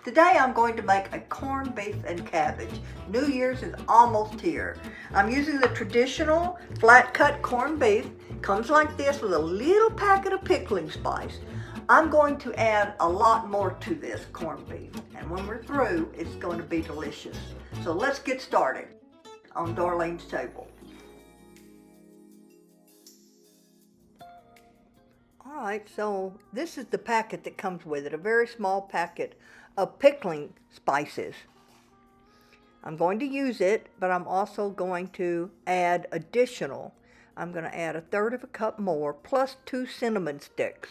Today I'm going to make a corned beef and cabbage. New Year's is almost here. I'm using the traditional flat cut corned beef. Comes like this with a little packet of pickling spice. I'm going to add a lot more to this corned beef, and when we're through, it's going to be delicious. So let's get started on Darlene's table. Alright, so this is the packet that comes with it, a very small packet of pickling spices. I'm going to use it, but I'm also going to add additional. I'm going to add 1/3 cup more, plus 2 cinnamon sticks.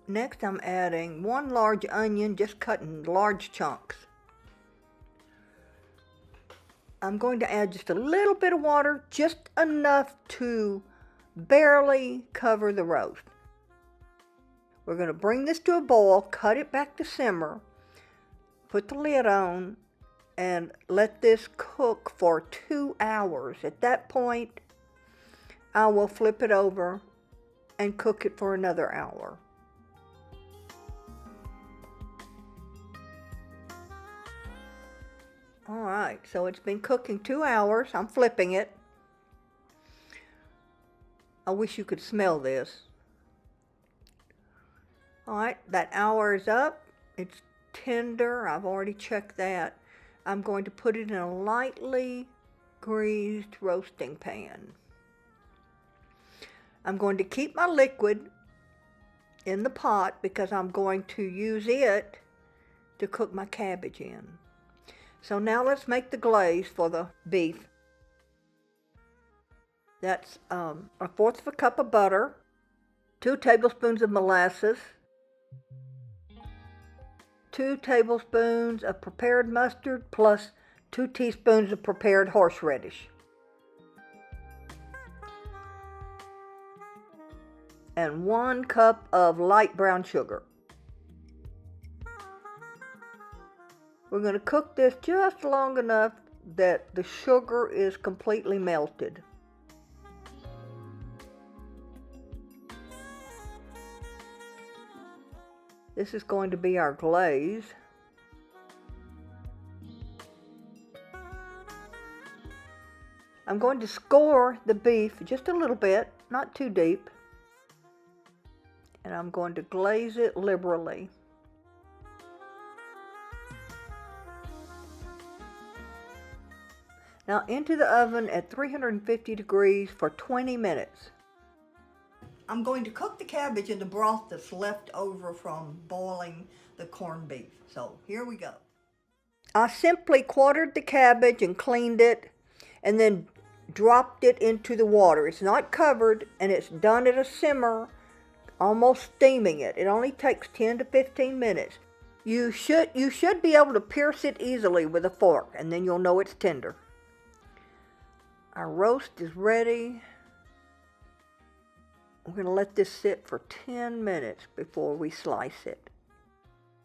Next, I'm adding 1 large onion, just cut in large chunks. I'm going to add just a little bit of water, just enough to barely cover the roast. We're going to bring this to a boil, cut it back to simmer, put the lid on, and let this cook for 2 hours. At that point, I will flip it over and cook it for another hour. Alright, so it's been cooking 2 hours. I'm flipping it. I wish you could smell this. Alright, that hour is up. It's tender. I've already checked that. I'm going to put it in a lightly greased roasting pan. I'm going to keep my liquid in the pot because I'm going to use it to cook my cabbage in. So now let's make the glaze for the beef. That's 1/4 cup of butter, 2 tablespoons of molasses, 2 tablespoons of prepared mustard, plus 2 teaspoons of prepared horseradish, and 1 cup of light brown sugar. We're going to cook this just long enough that the sugar is completely melted. This is going to be our glaze. I'm going to score the beef just a little bit, not too deep, and I'm going to glaze it liberally. Now into the oven at 350 degrees for 20 minutes. I'm going to cook the cabbage in the broth that's left over from boiling the corned beef. So here we go. I simply quartered the cabbage and cleaned it and then dropped it into the water. It's not covered and it's done at a simmer, almost steaming it. It only takes 10 to 15 minutes. You should be able to pierce it easily with a fork, and then you'll know it's tender. Our roast is ready. We're going to let this sit for 10 minutes before we slice it.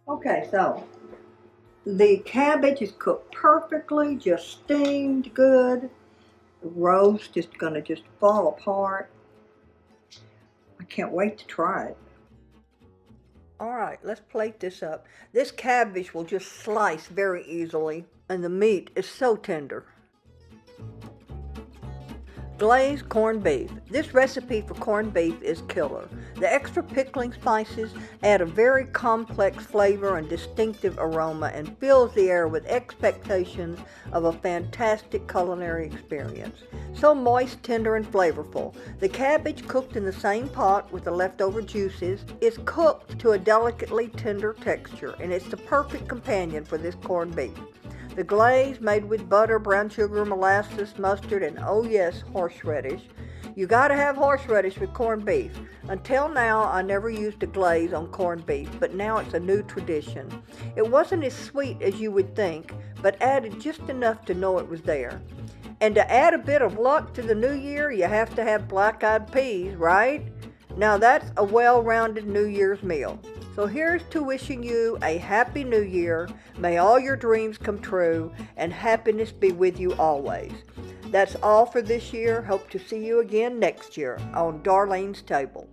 Okay, so the cabbage is cooked perfectly, just steamed good. The roast is going to just fall apart. I can't wait to try it. All right, let's plate this up. This cabbage will just slice very easily, and the meat is so tender. Glazed corned beef. This recipe for corned beef is killer. The extra pickling spices add a very complex flavor and distinctive aroma and fills the air with expectations of a fantastic culinary experience. So moist, tender, and flavorful. The cabbage, cooked in the same pot with the leftover juices, is cooked to a delicately tender texture, and it's the perfect companion for this corned beef. The glaze, made with butter, brown sugar, molasses, mustard, and oh yes, horseradish. You gotta have horseradish with corned beef. Until now, I never used a glaze on corned beef, but now it's a new tradition. It wasn't as sweet as you would think, but added just enough to know it was there. And to add a bit of luck to the new year, you have to have black-eyed peas, right? Now that's a well-rounded New Year's meal. So here's to wishing you a happy new year. May all your dreams come true and happiness be with you always. That's all for this year. Hope to see you again next year on Darlene's Table.